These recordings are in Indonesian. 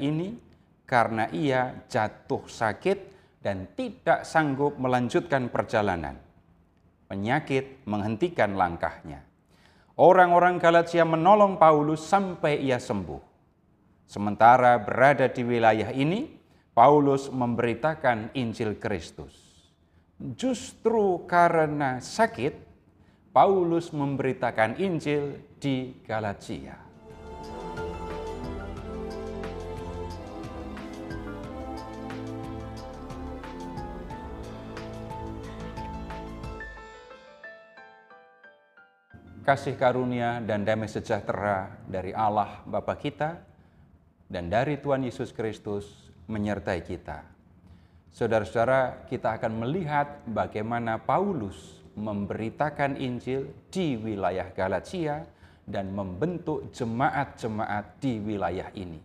ini karena ia jatuh sakit dan tidak sanggup melanjutkan perjalanan. Penyakit menghentikan langkahnya. Orang-orang Galatia menolong Paulus sampai ia sembuh. Sementara berada di wilayah ini, Paulus memberitakan Injil Kristus. Justru karena sakit, Paulus memberitakan Injil di Galatia. Kasih karunia dan damai sejahtera dari Allah Bapa kita dan dari Tuhan Yesus Kristus menyertai kita. Saudara-saudara, kita akan melihat bagaimana Paulus memberitakan Injil di wilayah Galatia dan membentuk jemaat-jemaat di wilayah ini.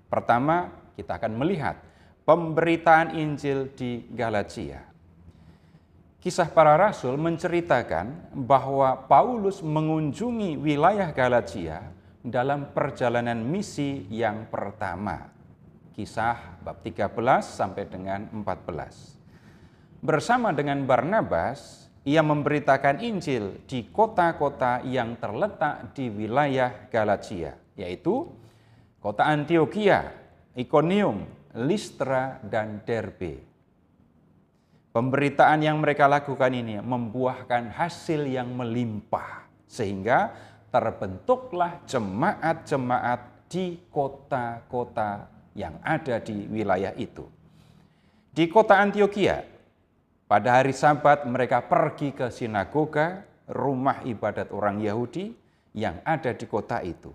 Pertama, kita akan melihat pemberitaan Injil di Galatia. Kisah Para Rasul menceritakan bahwa Paulus mengunjungi wilayah Galatia dalam perjalanan misi yang pertama. Kisah bab 13 sampai dengan 14. Bersama dengan Barnabas, ia memberitakan Injil di kota-kota yang terletak di wilayah Galatia, yaitu kota Antiokhia, Ikonium, Listra, dan Derbe. Pemberitaan yang mereka lakukan ini membuahkan hasil yang melimpah, sehingga terbentuklah jemaat-jemaat di kota-kota yang ada di wilayah itu. Di kota Antiokhia, pada hari Sabat mereka pergi ke sinagoga, rumah ibadat orang Yahudi yang ada di kota itu.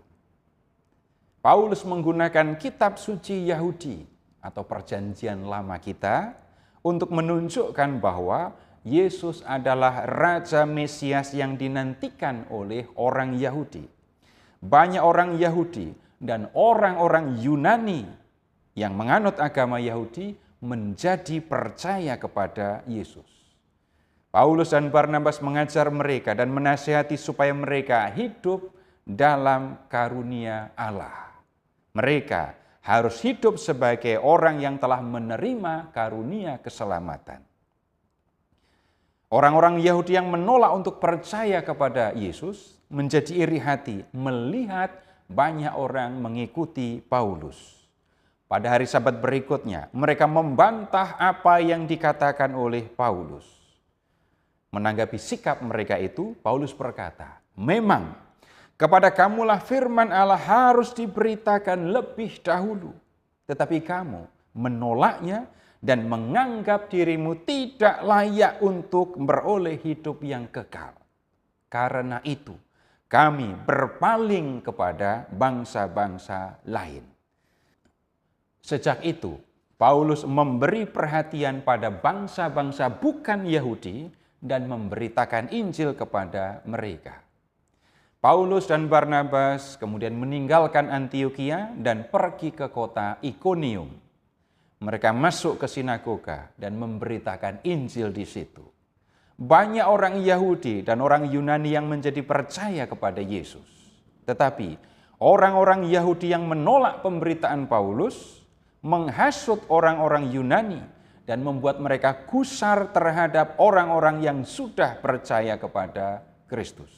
Paulus menggunakan kitab suci Yahudi atau perjanjian lama kita untuk menunjukkan bahwa Yesus adalah Raja Mesias yang dinantikan oleh orang Yahudi. Banyak orang Yahudi dan orang-orang Yunani yang menganut agama Yahudi menjadi percaya kepada Yesus. Paulus dan Barnabas mengajar mereka dan menasihati supaya mereka hidup dalam karunia Allah. Mereka harus hidup sebagai orang yang telah menerima karunia keselamatan. Orang-orang Yahudi yang menolak untuk percaya kepada Yesus menjadi iri hati melihat banyak orang mengikuti Paulus. Pada hari Sabat berikutnya, mereka membantah apa yang dikatakan oleh Paulus. Menanggapi sikap mereka itu, Paulus berkata, "Memang kepada kamulah firman Allah harus diberitakan lebih dahulu, tetapi kamu menolaknya dan menganggap dirimu tidak layak untuk beroleh hidup yang kekal. Karena itu, kami berpaling kepada bangsa-bangsa lain." Sejak itu, Paulus memberi perhatian pada bangsa-bangsa bukan Yahudi dan memberitakan Injil kepada mereka. Paulus dan Barnabas kemudian meninggalkan Antiokhia dan pergi ke kota Ikonium. Mereka masuk ke sinagoga dan memberitakan Injil di situ. Banyak orang Yahudi dan orang Yunani yang menjadi percaya kepada Yesus. Tetapi orang-orang Yahudi yang menolak pemberitaan Paulus menghasut orang-orang Yunani dan membuat mereka gusar terhadap orang-orang yang sudah percaya kepada Kristus.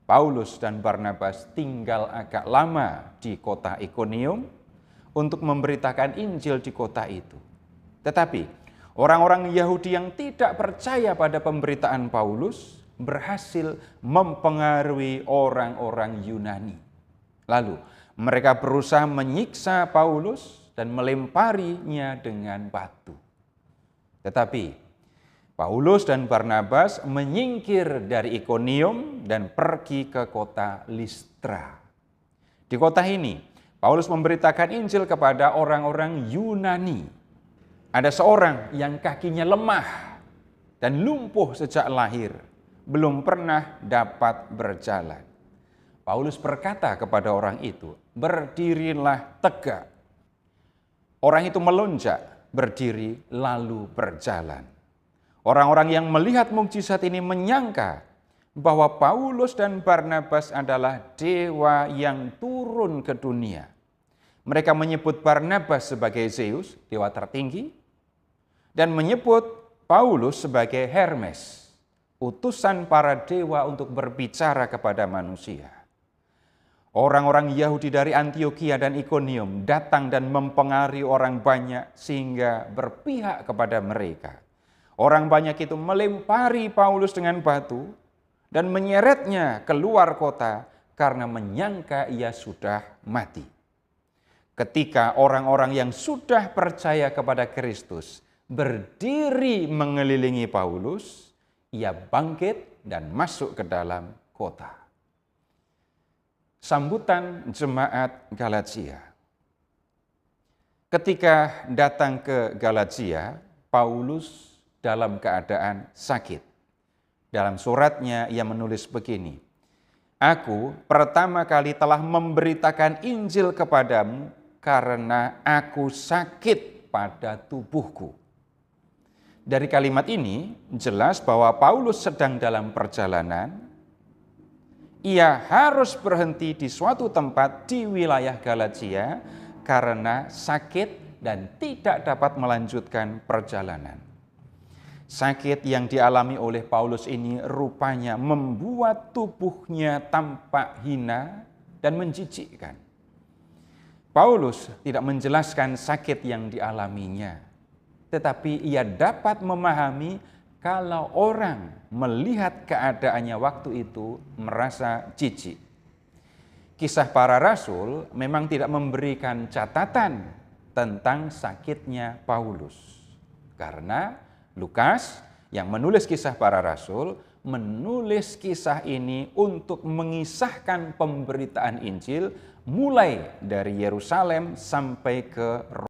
Paulus dan Barnabas tinggal agak lama di kota Ikonium untuk memberitakan Injil di kota itu. Tetapi orang-orang Yahudi yang tidak percaya pada pemberitaan Paulus berhasil mempengaruhi orang-orang Yunani. Lalu mereka berusaha menyiksa Paulus dan melemparinya dengan batu. Tetapi Paulus dan Barnabas menyingkir dari Ikonium dan pergi ke kota Listra. Di kota ini, Paulus memberitakan Injil kepada orang-orang Yunani. Ada seorang yang kakinya lemah dan lumpuh sejak lahir, belum pernah dapat berjalan. Paulus berkata kepada orang itu, "Berdirilah tegak." Orang itu melonjak, berdiri, lalu berjalan. Orang-orang yang melihat mukjizat ini menyangka bahwa Paulus dan Barnabas adalah dewa yang turun ke dunia. Mereka menyebut Barnabas sebagai Zeus, dewa tertinggi, dan menyebut Paulus sebagai Hermes, utusan para dewa untuk berbicara kepada manusia. Orang-orang Yahudi dari Antiokhia dan Ikonium datang dan mempengaruhi orang banyak sehingga berpihak kepada mereka. Orang banyak itu melempari Paulus dengan batu dan menyeretnya keluar kota karena menyangka ia sudah mati. Ketika orang-orang yang sudah percaya kepada Kristus berdiri mengelilingi Paulus, ia bangkit dan masuk ke dalam kota. Sambutan jemaat Galatia. Ketika datang ke Galatia, Paulus dalam keadaan sakit. Dalam suratnya ia menulis begini, "Aku pertama kali telah memberitakan Injil kepadamu karena aku sakit pada tubuhku." Dari kalimat ini jelas bahwa Paulus sedang dalam perjalanan. Ia harus berhenti di suatu tempat di wilayah Galatia karena sakit dan tidak dapat melanjutkan perjalanan. Sakit yang dialami oleh Paulus ini rupanya membuat tubuhnya tampak hina dan menjijikkan. Paulus tidak menjelaskan sakit yang dialaminya, tetapi ia dapat memahami kalau orang melihat keadaannya waktu itu merasa jijik. Kisah para Rasul memang tidak memberikan catatan tentang sakitnya Paulus. Karena Lukas yang menulis kisah para Rasul menulis kisah ini untuk mengisahkan pemberitaan Injil mulai dari Yerusalem sampai ke Roma.